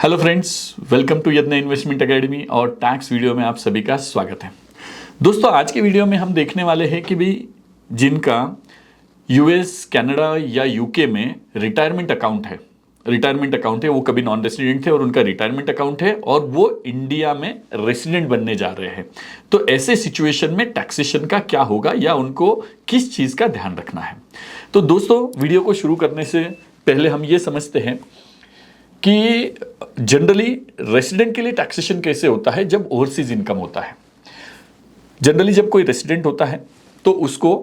Hello friends, welcome to यज्ञ investment academy और tax video में आप सभी का स्वागत है। दोस्तों, आज की वीडियो में हम देखने वाले हैं कि भाई जिनका यूएस, कनाडा या यूके में रिटायरमेंट अकाउंट है, वो कभी नॉन रेसिडेंट थे और उनका रिटायरमेंट अकाउंट है और वो इंडिया में रेसिडेंट बनने जा रहे हैं। तो ऐसे सिचुएशन में टैक्सेशन का क्या होगा या उनको किस चीज़ का ध्यान रखना है। तो दोस्तों, वीडियो को शुरू करने से पहले हम ये समझते हैं कि जनरली रेसिडेंट के लिए टैक्सेशन कैसे होता है जब ओवरसीज इनकम होता है। जनरली जब कोई रेसिडेंट होता है तो उसको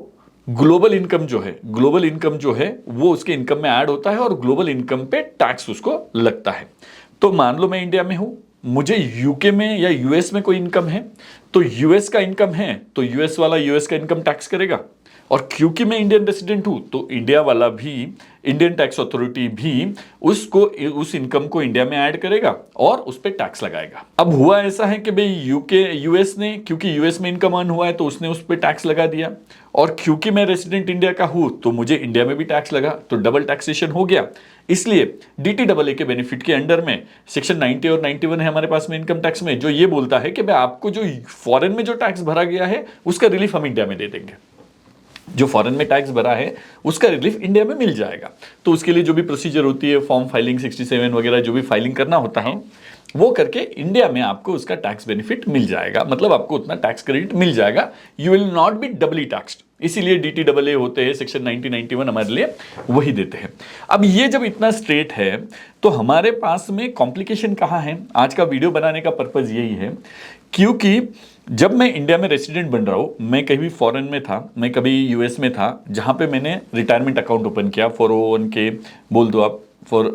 ग्लोबल इनकम जो है वो उसके इनकम में ऐड होता है और ग्लोबल इनकम पे टैक्स उसको लगता है। तो मान लो मैं इंडिया में हूं, मुझे यूके में या यूएस में कोई इनकम है, तो यूएस का इनकम है तो यूएस वाला यूएस का इनकम टैक्स करेगा। और क्योंकि मैं इंडियन रेसिडेंट हूं तो इंडिया वाला भी, इंडियन टैक्स अथॉरिटी भी उस इनकम को इंडिया में ऐड करेगा और उस पर टैक्स लगाएगा। अब हुआ ऐसा है कि भाई यूएस ने, क्योंकि यूएस में इनकम अर्न हुआ है तो उसने उस पर टैक्स लगा दिया, और क्योंकि मैं रेसिडेंट इंडिया का हूं तो मुझे इंडिया में भी टैक्स लगा, तो डबल टैक्सेशन हो गया। इसलिए DTAA के बेनिफिट के अंडर में सेक्शन 90 और 91 है हमारे पास में इनकम टैक्स में, जो ये बोलता है कि भाई आपको जो फॉरेन में जो टैक्स भरा गया है उसका रिलीफ हम इंडिया में दे देंगे। जो फॉरेन में टैक्स भरा है उसका रिलीफ इंडिया में मिल जाएगा। तो उसके लिए जो भी प्रोसीजर होती है, फॉर्म फाइलिंग 67 वगैरह जो भी फाइलिंग करना होता है वो करके इंडिया में आपको उसका टैक्स बेनिफिट मिल जाएगा, मतलब आपको उतना टैक्स क्रेडिट मिल जाएगा। You will not be doubly taxed. इसीलिए DTAA होते हैं, सेक्शन 90, 91 हमारे लिए वही देते हैं। अब ये जब इतना स्ट्रेट है तो हमारे पास में कॉम्प्लिकेशन कहाँ है? आज का वीडियो बनाने का पर्पज यही है क्योंकि जब मैं इंडिया में रेसिडेंट बन रहा हूँ, मैं कभी फॉरेन में था, मैं कभी यूएस में था, जहाँ पे मैंने रिटायरमेंट अकाउंट ओपन किया, 401k बोल दो आप, for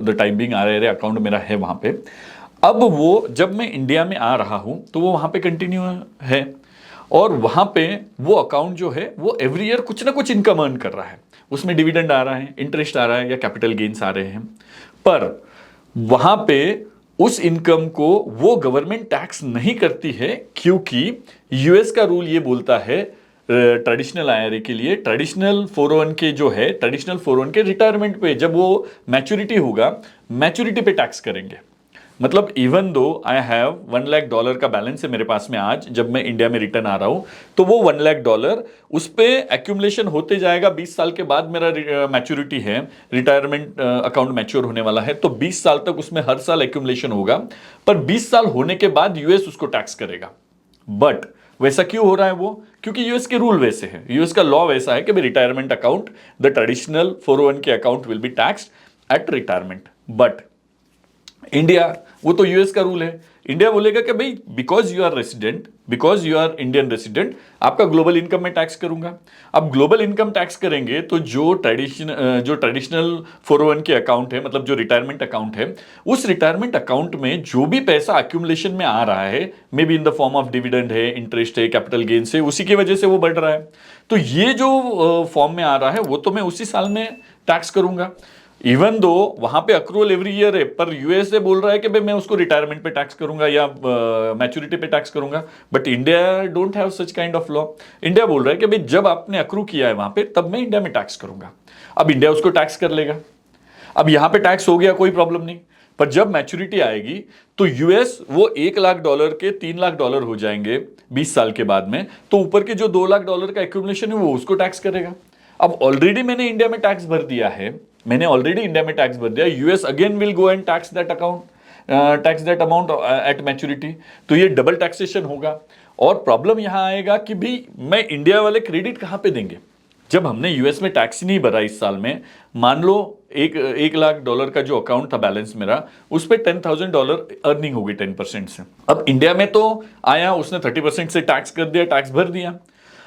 the time being RRA account मेरा है वहाँ पे। अब वो जब मैं इंडिया में आ रहा हूँ तो वो वहाँ पे कंटिन्यू है और वहाँ पे वो अकाउंट जो है वो एवरी ईयर कुछ ना कुछ इनकम अर्न कर रहा है। उसमें डिविडेंड आ रहा है, इंटरेस्ट आ रहा है या कैपिटल गेन्स आ रहे हैं, पर वहाँ पे उस इनकम को वो गवर्नमेंट टैक्स नहीं करती है क्योंकि यूएस का रूल ये बोलता है ट्रेडिशनल IRA के लिए, ट्रेडिशनल 401k जो है, ट्रेडिशनल 401k रिटायरमेंट पे जब वो मैच्योरिटी होगा, मैच्योरिटी पे टैक्स करेंगे। मतलब even though I have $1 lakh का बैलेंस है मेरे पास में, आज जब मैं इंडिया में रिटर्न आ रहा हूं तो वो $1 लाख उस पे एक्यूमुलेशन होते जाएगा। 20 साल के बाद मेरा मैच्योरिटी है, रिटायरमेंट अकाउंट मैच्योर होने वाला है, तो 20 साल तक उसमें हर साल एक्यूमुलेशन होगा, पर 20 साल होने के बाद यूएस उसको टैक्स करेगा। बट वैसा क्यों हो रहा है वो? क्योंकि यूएस के रूल वैसे हैं, यूएस का लॉ वैसा है कि भाई retirement account, the traditional 401k account will be taxed eight retirement. But India, वो तो यूएस का रूल है, इंडिया बोलेगा कि भाई because you are Indian resident, आपका ग्लोबल इनकम में टैक्स करूंगा। अब ग्लोबल इनकम टैक्स करेंगे तो जो ट्रेडिशनल 401k अकाउंट है, मतलब जो रिटायरमेंट अकाउंट है, उस रिटायरमेंट अकाउंट में जो भी पैसा अक्यूमुलेशन में आ रहा है, may be in the form of dividend है, इंटरेस्ट है, कैपिटल गेन्स है, उसी की वजह से वो बढ़ रहा है। तो ये जो फॉर्म में आ रहा है वो तो मैं उसी साल में टैक्स करूंगा, इवन दो वहां पे अक्रूवल एवरी ईयर है, पर यूएसए बोल रहा है कि भाई मैं उसको रिटायरमेंट पे टैक्स करूंगा या मैच्योरिटी पे टैक्स करूंगा। But India don't have such kind of law. India बोल रहा है कि भाई जब आपने अक्रू किया है वहां पे तब मैं इंडिया में टैक्स करूंगा। अब इंडिया उसको टैक्स कर लेगा। अब यहां पे टैक्स हो गया, कोई प्रॉब्लम नहीं, पर जब मैच्योरिटी आएगी तो यूएस वो $1 लाख के $3 लाख हो जाएंगे 20 साल के बाद में, तो ऊपर के जो $2 लाख का एक्यूमुलेशन है वो उसको टैक्स करेगा। अब ऑलरेडी मैंने इंडिया में टैक्स भर दिया है, US again will go and tax that amount at maturity, तो ये डबल टैक्सेशन होगा। और प्रॉब्लम यहां आएगा कि भाई मैं इंडिया वाले क्रेडिट कहां पे देंगे जब हमने यूएस में टैक्स ही नहीं भरा इस साल में। मान लो $1 लाख का जो अकाउंट था बैलेंस मेरा, उस पर $10,000 अर्निंग होगी 10% से। अब इंडिया में तो आया, उसने 30% से टैक्स कर दिया, टैक्स भर दिया।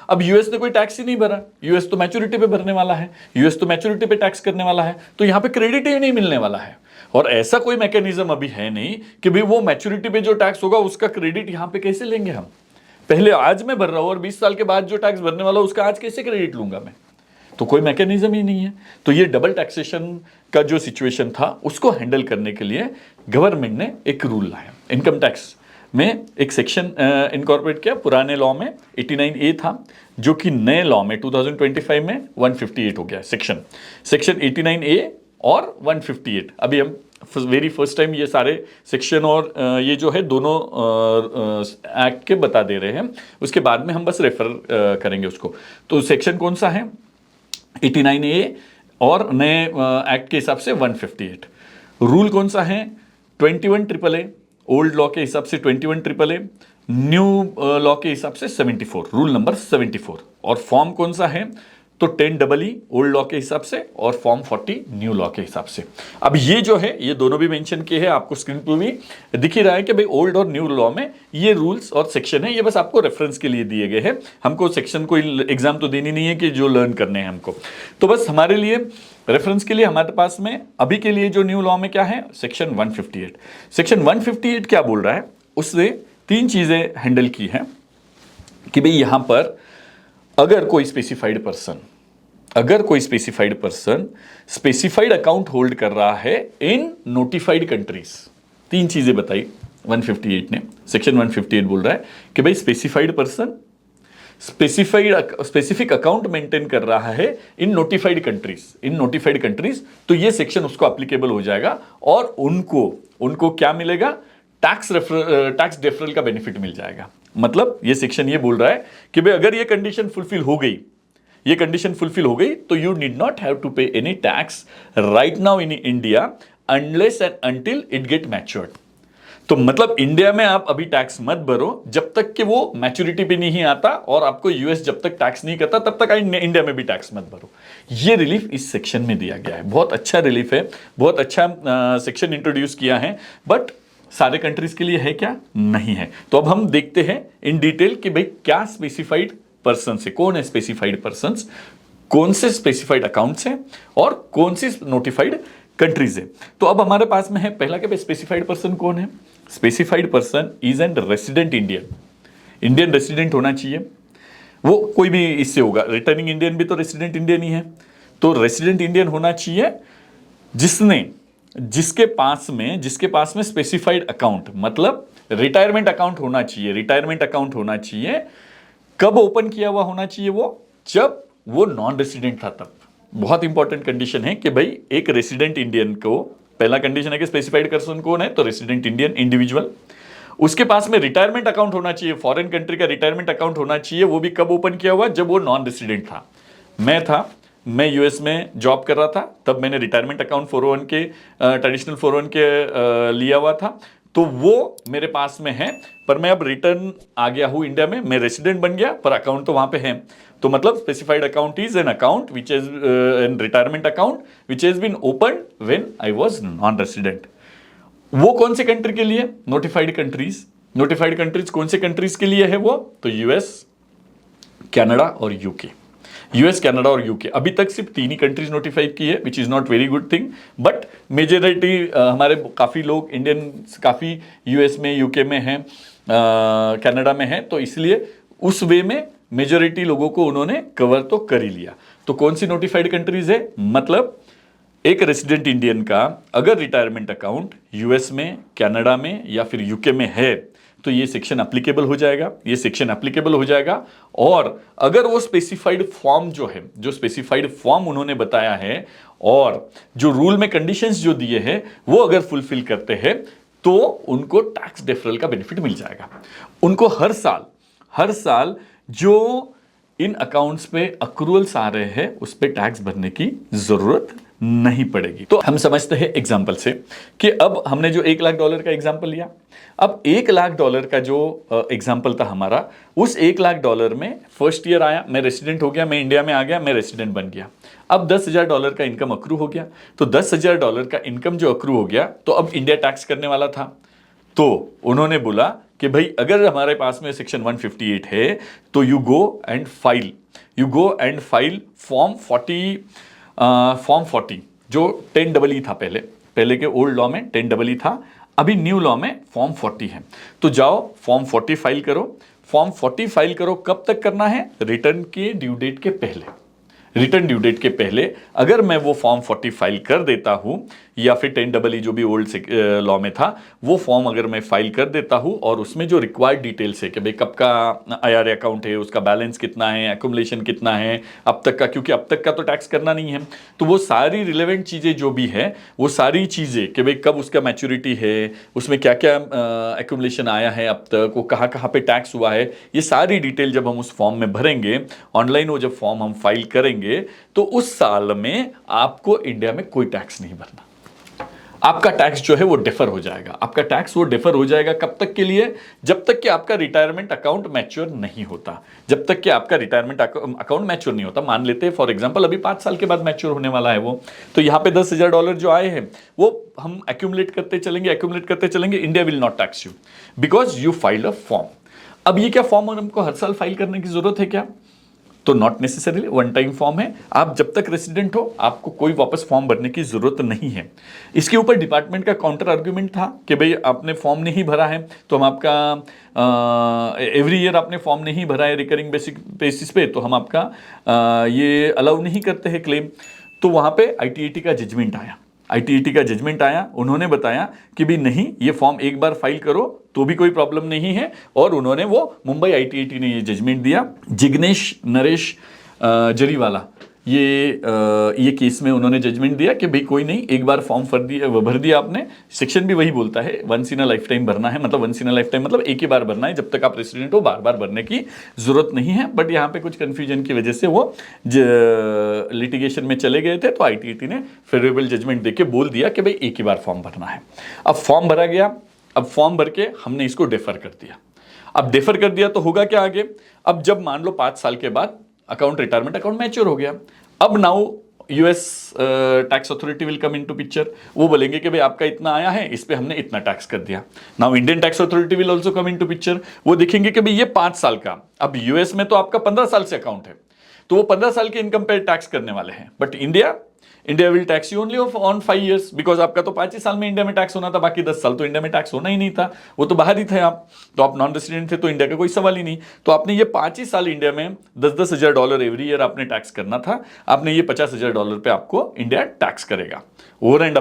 अब यूएस ने कोई टैक्स ही नहीं भरा, यूएस तो मैच्योरिटी पे भरने वाला है, यूएस तो मैच्योरिटी पे टैक्स करने वाला है, तो यहां पे क्रेडिट ही नहीं मिलने वाला है। और ऐसा कोई मैकेनिज्म अभी है नहीं कि भाई वो मैच्योरिटी पे जो टैक्स होगा उसका क्रेडिट यहां पे कैसे लेंगे हम। पहले आज मैं भर रहा हूं और 20 साल के बाद जो टैक्स भरने वाला उसका आज कैसे क्रेडिट लूंगा मैं? तो कोई मैकेनिज्म ही नहीं है। तो ये डबल टैक्सेशन का जो सिचुएशन था उसको हैंडल करने के लिए गवर्नमेंट ने एक रूल लाया। इनकम टैक्स में एक सेक्शन इनकॉर्पोरेट किया, पुराने लॉ में 89A था, जो कि नए लॉ में 2025 में 158 हो गया। सेक्शन 89A और 158 अभी हम वेरी फर्स्ट टाइम ये सारे सेक्शन और ये जो है दोनों एक्ट के बता दे रहे हैं, उसके बाद में हम बस रेफर करेंगे उसको। तो सेक्शन कौन सा है? 89A और नए एक्ट के हिसाब से 158। रूल कौन सा है? 21AAA, ओल्ड लॉ के हिसाब से 21AAA, न्यू लॉ के हिसाब से 74, रूल नंबर 74। और फॉर्म कौन सा है? तो 10EE ओल्ड लॉ के हिसाब से और फॉर्म 40 न्यू लॉ के हिसाब से। अब ये जो है ये दोनों भी मेंशन किए हैं, आपको स्क्रीन पर भी दिख ही रहा है कि भाई ओल्ड और न्यू लॉ में ये रूल्स और सेक्शन है, ये बस आपको रेफरेंस के लिए दिए गए हैं। हमको सेक्शन कोई एग्जाम तो देनी नहीं है कि जो लर्न करने हैं हमको, तो बस हमारे लिए रेफरेंस के लिए हमारे पास में अभी के लिए जो न्यू लॉ में क्या है, सेक्शन 158। सेक्शन 158 क्या बोल रहा है? उसने 3 चीजें हैंडल की हैं कि भाई यहां पर अगर कोई specified person specified account hold कर रहा है इन नोटिफाइड कंट्रीज, 3 चीजें बताई 158 ने। सेक्शन 158 बोल रहा है कि भाई specified person specific account maintain कर रहा है इन नोटिफाइड कंट्रीज, तो ये सेक्शन उसको एप्लीकेबल हो जाएगा और उनको क्या मिलेगा? टैक्स डेफरल का बेनिफिट मिल जाएगा। मतलब ये सेक्शन ये बोल रहा है कि भाई अगर ये कंडीशन फुलफिल हो गई तो you need not have to pay any tax right now in India unless and until it get matured. तो मतलब इंडिया में आप अभी टैक्स मत भरो जब तक कि वो मैच्योरिटी पे नहीं आता, और आपको यूएस जब तक टैक्स नहीं करता तब तक इंडिया में भी टैक्स मत भरो। ये रिलीफ इस सेक्शन में दिया गया है। बहुत अच्छा रिलीफ है, बहुत अच्छा सेक्शन इंट्रोड्यूस किया है, बट सारे कंट्रीज के लिए है क्या? नहीं है। तो अब हम देखते हैं इन डिटेल कि भाई क्या स्पेसिफाइड पर्सन है, कौन है स्पेसिफाइड पर्सन, कौन से स्पेसिफाइड अकाउंट्स हैं और कौन सी नोटिफाइड कंट्रीज है। तो अब हमारे पास में है पहला कि स्पेसिफाइड पर्सन कौन है? Specified person is an resident Indian resident होना चाहिए। वो कोई भी इससे होगा, रिटर्निंग इंडियन भी तो रेसिडेंट इंडियन ही है। तो रेसिडेंट इंडियन होना चाहिए जिसके पास में स्पेसिफाइड अकाउंट, मतलब रिटायरमेंट अकाउंट होना चाहिए। कब ओपन किया हुआ होना चाहिए? वो जब वो नॉन रेसिडेंट था तब। बहुत इंपॉर्टेंट कंडीशन है कि भाई एक रेसिडेंट इंडियन को, पहला कंडीशन है कि स्पेसिफाइड पर्सन कौन है? तो रेसिडेंट इंडियन इंडिविजुअल। उसके पास में रिटायरमेंट अकाउंट होना चाहिए, फॉरेन कंट्री का रिटायरमेंट अकाउंट होना चाहिए। वो भी कब ओपन किया हुआ? जब वो नॉन रेसिडेंट था। मैं यूएस में जॉब कर रहा था, तब मैंने रिटायरमेंट अकाउंट 401 के ट्रेडिशनल 401 के लिया हुआ था, तो वो मेरे पास में है। पर मैं अब रिटर्न आ गया हूं इंडिया में, मैं रेसिडेंट बन गया, पर अकाउंट तो वहां पे है। तो मतलब specified account is an account which is an retirement account which has been open when I was non resident. वो कौन से कंट्री के लिए? नोटिफाइड कंट्रीज कौन से कंट्रीज के लिए है वो? तो यूएस, कनाडा और यूके। अभी तक सिर्फ 3 ही कंट्रीज नोटिफाई की है, which is not very good thing, but majority हमारे काफ़ी लोग इंडियंस काफ़ी यूएस में, यूके में हैं, कनाडा में हैं, तो इसलिए उस वे में मेजोरिटी लोगों को उन्होंने कवर तो कर ही लिया। तो कौन सी नोटिफाइड कंट्रीज है? मतलब एक रेसिडेंट इंडियन का अगर रिटायरमेंट अकाउंट यूएस में, कनाडा में या फिर यूके में है तो ये सेक्शन एप्लीकेबल हो जाएगा। और अगर वो स्पेसिफाइड फॉर्म जो स्पेसिफाइड फॉर्म उन्होंने बताया है और जो रूल में कंडीशंस जो दिए हैं वो अगर फुलफिल करते हैं तो उनको टैक्स डेफरल का बेनिफिट मिल जाएगा। उनको हर साल जो इन अकाउंट्स पे अक्रूवल्स आ रहे हैं उस पे टैक्स भरने की जरूरत नहीं पड़ेगी। तो हम समझते हैं एग्जाम्पल से कि अब हमने जो $1 लाख का एग्जाम्पल लिया, अब $1 लाख का जो एग्जाम्पल था हमारा, उस $1 लाख में फर्स्ट ईयर आया, मैं रेसिडेंट हो गया, मैं इंडिया में आ गया, मैं रेसिडेंट बन गया। अब $10,000 का इनकम अक्रू हो गया। तो $10,000 का इनकम जो अक्रू हो गया तो अब इंडिया टैक्स करने वाला था। तो उन्होंने बोला कि भाई अगर हमारे पास में सेक्शन 158 है तो you go and file form 40 जो 10EE था, पहले के ओल्ड लॉ में 10EE था, अभी न्यू लॉ में फॉर्म 40 है। तो जाओ फॉर्म 40 फाइल करो। कब तक करना है? रिटर्न के ड्यू डेट के पहले। रिटर्न ड्यू डेट के पहले अगर मैं वो फॉर्म 40 फाइल कर देता हूं, या फिर 10EE जो भी ओल्ड लॉ में था वो फॉर्म अगर मैं फाइल कर देता हूं, और उसमें जो रिक्वायर्ड डिटेल्स है कि भाई कब का IRA अकाउंट है, उसका बैलेंस कितना है, एक्युमुलेशन कितना है, अब तक का, क्योंकि अब तक का तो टैक्स करना नहीं है, तो वो सारी रिलेवेंट चीज़ें जो भी है वो सारी चीज़ें कि भाई कब उसका मैच्योरिटी है, उसमें क्या क्या एक्युमुलेशन आया है अब तक, वो कहाँ कहाँ पे टैक्स हुआ है, ये सारी डिटेल जब हम उस फॉर्म में भरेंगे ऑनलाइन, वो जब फॉर्म हम फाइल करेंगे तो उस साल में आपको इंडिया में कोई टैक्स नहीं भरना। आपका टैक्स जो है वो डिफर हो जाएगा। आपका टैक्स वो डिफर हो जाएगा कब तक के लिए? जब तक कि आपका रिटायरमेंट अकाउंट मैच्योर नहीं होता। जब तक कि आपका रिटायरमेंट अकाउंट मैच्योर नहीं होता, मान लेते हैं फॉर एग्जांपल अभी 5 साल के बाद मैच्योर होने वाला है वो, तो यहाँ पे $10,000 जो आए हैं वो हम एक्यूमुलेट करते चलेंगे, India will not tax you because you file a form. अब ये क्या फॉर्म हमको हर साल फाइल करने की जरूरत है क्या? तो not necessarily, one time form है। आप जब तक रेसिडेंट हो आपको कोई वापस फॉर्म भरने की जरूरत नहीं है। इसके ऊपर डिपार्टमेंट का काउंटर आर्ग्यूमेंट था कि भाई आपने फॉर्म नहीं भरा है तो हम आपका एवरी ईयर आपने फॉर्म नहीं भरा है रिकरिंग बेसिस पे, तो हम आपका ये अलाउ नहीं करते हैं क्लेम। तो वहां पे ITAT का जजमेंट आया, उन्होंने बताया कि भी नहीं, ये फॉर्म एक बार फाइल करो तो भी कोई प्रॉब्लम नहीं है, और उन्होंने वो मुंबई ITAT ने ये जजमेंट दिया। जिग्नेश नरेश जरीवाला ये केस में उन्होंने जजमेंट दिया कि भाई कोई नहीं, एक बार फॉर्म भर दिया आपने, सेक्शन भी वही बोलता है once in a lifetime भरना है, मतलब once in a lifetime मतलब एक ही बार भरना है, जब तक आप रेसिडेंट हो बार बार भरने की जरूरत नहीं है। बट यहाँ पे कुछ कंफ्यूजन की वजह से वो लिटिगेशन में चले गए थे, तो ITAT ने फेवरेबल जजमेंट देके बोल दिया कि भाई एक ही बार फॉर्म भरना है। अब फॉर्म भरा गया, अब फॉर्म भर के हमने इसको डेफर कर दिया। अब डेफर कर दिया तो होगा क्या आगे? अब जब मान लो 5 साल के बाद रिटायरमेंट अकाउंट मैच्योर हो गया, अब now US tax authority will come into picture. वो बोलेंगे कि भाई आपका इतना आया है, इस पे हमने इतना टैक्स कर दिया। Now Indian tax authority will also come into picture. वो देखेंगे कि भाई ये 5 साल का, अब US में तो आपका 15 साल से अकाउंट है, तो वो 15 साल के इनकम पे टैक्स करने वाले हैं। But India will tax you only on 5 years, because आपका तो 5 ही साल में इंडिया में टैक्स होना था, बाकी 10 साल तो इंडिया में टैक्स होना ही नहीं था, वो तो बाहर ही थे आप, तो आप नॉन रेसिडेंट थे, तो इंडिया का कोई सवाल ही नहीं। तो आपने ये 5 ही साल इंडिया में $10,000 एवरी ईयर आपने टैक्स करना था, आपने ये $50,000 पे आपको इंडिया टैक्स करेगा ओवर एंड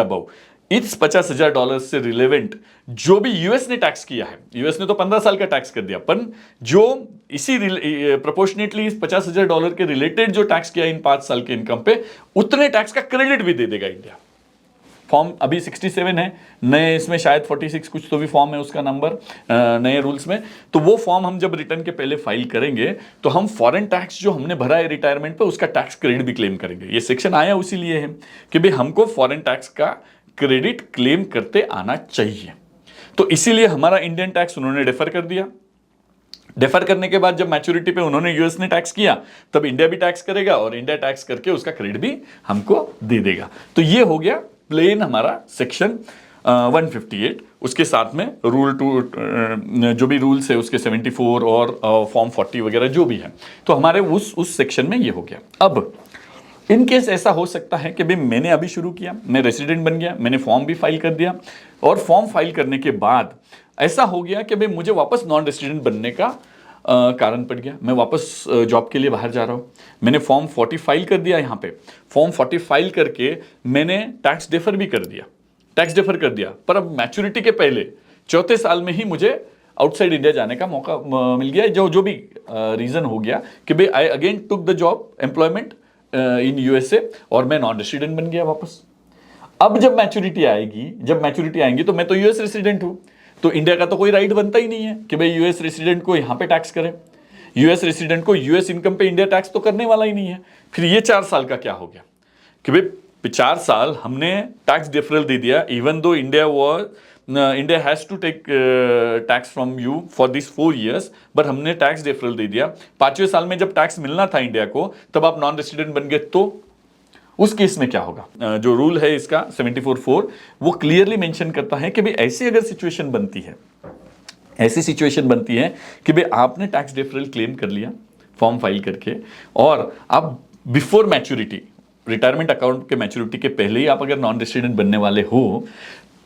अबव। इस $50,000 से रिलेवेंट जो भी यूएस ने टैक्स किया है, यूएस ने तो 15 साल का टैक्स कर दिया, पर जो इसी प्रोपोर्शनेटली इस $50,000 के रिलेटेड जो टैक्स किया इन 5 साल के इनकम पे, उतने टैक्स का क्रेडिट भी दे देगा इंडिया। फॉर्म अभी 67 है, नए इसमें शायद 46 कुछ तो भी फॉर्म है उसका नंबर नए रूल्स में। तो वो फॉर्म हम जब रिटर्न के पहले फाइल करेंगे तो हम फॉरेन टैक्स जो हमने भरा है रिटायरमेंट पे उसका टैक्स क्रेडिट भी क्लेम करेंगे। ये सेक्शन आया उसी लिए है कि भाई हमको फॉरेन टैक्स का क्रेडिट क्लेम करते आना चाहिए। तो इसीलिए हमारा इंडियन टैक्स उन्होंने डेफर कर दिया। डेफर करने के बाद जब मैच्योरिटी पे उन्होंने यूएस ने टैक्स किया, तब इंडिया भी टैक्स करेगा और इंडिया टैक्स करके उसका क्रेडिट भी हमको दे देगा। तो ये हो गया प्लेन हमारा सेक्शन 158। उसके साथ में रूल 2 जो भी रूल्स है उसके 74 और फॉर्म 40 वगैरह जो भी है, तो हमारे उस सेक्शन में ये हो गया। अब इन केस ऐसा हो सकता है कि भाई मैंने अभी शुरू किया, मैं रेसिडेंट बन गया, मैंने फॉर्म भी फाइल कर दिया, और फॉर्म फाइल करने के बाद ऐसा हो गया कि भाई मुझे वापस नॉन रेसिडेंट बनने का कारण पड़ गया, मैं वापस जॉब के लिए बाहर जा रहा हूँ। मैंने फॉर्म 40 फाइल कर दिया, यहाँ पे फॉर्म 40 फाइल करके मैंने टैक्स डेफर भी कर दिया, पर अब मैच्योरिटी के पहले 4थे साल में ही मुझे आउटसाइड इंडिया जाने का मौका मिल गया, जो भी रीज़न हो गया कि भाई I again took the job employment in USA और मैं नॉन रेसिडेंट बन गया वापस। अब जब मैच्योरिटी आएंगी तो मैं तो US रेसिडेंट हूं, तो इंडिया का तो कोई राइट बनता ही नहीं है कि भाई US रेसिडेंट को यहां पे टैक्स करें। US रेसिडेंट को US इनकम पे इंडिया टैक्स तो करने वाला ही नहीं है। फिर ये 4 साल का क्या हो गया कि भाई 4 साल हमने टैक्स डिफरल दे दिया, even though India has to take tax from you for this 4 years, but हमने टैक्स डिफरल दे दिया। 5वें साल में जब टैक्स मिलना था इंडिया को, तब आप नॉन रेसिडेंट बन गए, तो उस केस में क्या होगा? जो रूल है इसका 74(4) वो क्लियरली मेंशन करता है कि भाई ऐसी अगर सिचुएशन बनती है कि भाई आपने टैक्स डिफरल क्लेम कर लिया फॉर्म फाइल करके, और आप बिफोर मैच्योरिटी, रिटायरमेंट अकाउंट के मैच्योरिटी के पहले ही आप अगर नॉन रेसिडेंट बनने वाले हो,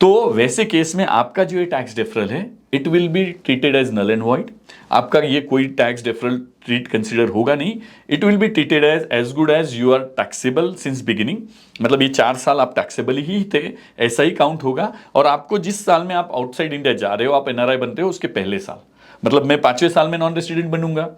तो वैसे केस में आपका जो ये टैक्स डिफरल है it will be treated as null and void. आपका ये कोई टैक्स डिफरल ट्रीट कंसिडर होगा नहीं। It will be treated as good as you are taxable since beginning. मतलब ये 4 साल आप टैक्सेबल ही थे, ऐसा ही काउंट होगा। और आपको जिस साल में आप आउटसाइड इंडिया जा रहे हो, आप एनआरआई बनते हो, उसके पहले साल, मतलब मैं 5वें साल में नॉन रेसिडेंट बनूंगा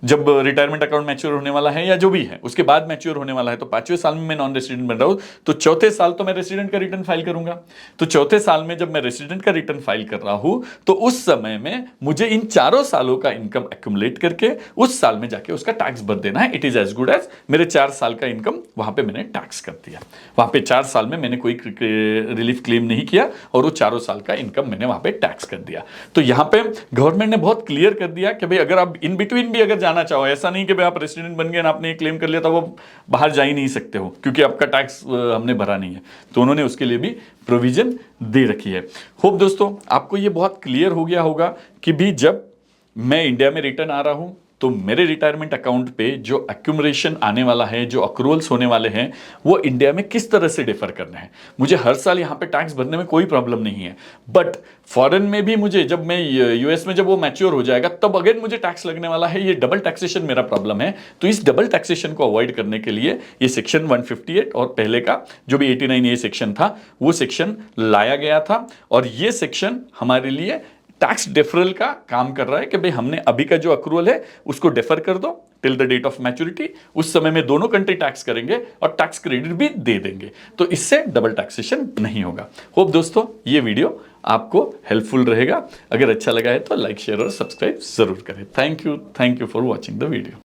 जब रिटायरमेंट अकाउंट मैच्योर होने वाला है, या जो भी है उसके बाद मैच्योर होने वाला है, तो 5वें साल में मैं नॉन रेसिडेंट बन रहा हूं, तो चौथे साल तो मैं रेसिडेंट का रिटर्न फाइल करूंगा। तो चौथे साल में जब मैं रेसिडेंट का रिटर्न फाइल कर रहा हूं, तो उस समय में मुझे इन 4 सालों का इनकम एक्यूमुलेट करके उस साल में जाके उसका टैक्स भर देना है। It is as good as मेरे 4 साल का इनकम वहां पे मैंने टैक्स कर दिया। वहां पे 4 साल में मैंने कोई रिलीफ क्लेम नहीं किया और वो 4 साल का इनकम मैंने वहां पे टैक्स कर दिया। तो यहां पे गवर्नमेंट ने बहुत क्लियर कर दिया कि भाई अगर आप इन बिटवीन भी अगर जाना चाहो, ऐसा नहीं कि भाई आप रेसिडेंट बन गए ना, आपने क्लेम कर लिया तो वो बाहर जा ही नहीं सकते हो क्योंकि आपका टैक्स हमने भरा नहीं है। तो उन्होंने उसके लिए भी प्रोविजन दे रखी है। होप दोस्तों आपको ये बहुत क्लियर हो गया होगा कि भी जब मैं इंडिया में रिटर्न आ रहा हूं तो मेरे रिटायरमेंट अकाउंट पे जो एक्यूमुलेशन आने वाला है, जो अक्रूवल्स होने वाले हैं, वो इंडिया में किस तरह से डिफर करने हैं। मुझे हर साल यहाँ पे टैक्स भरने में कोई प्रॉब्लम नहीं है, बट फॉरेन में भी मुझे, जब मैं यूएस में जब वो मैच्योर हो जाएगा तब अगेन मुझे टैक्स लगने वाला है। ये डबल टैक्सेशन मेरा प्रॉब्लम है। तो इस डबल टैक्सेशन को अवॉइड करने के लिए ये सेक्शन 158 और पहले का जो भी 89A सेक्शन था, वो सेक्शन लाया गया था। और ये सेक्शन हमारे लिए टैक्स डिफरल का काम कर रहा है कि भाई हमने अभी का जो अक्रूवल है उसको डिफर कर दो till the date of maturity. उस समय में दोनों कंट्री टैक्स करेंगे और टैक्स क्रेडिट भी दे देंगे, तो इससे डबल टैक्सेशन नहीं होगा। होप दोस्तों ये वीडियो आपको हेल्पफुल रहेगा। अगर अच्छा लगा है तो लाइक, शेयर और सब्सक्राइब जरूर करें। Thank you for watching the video.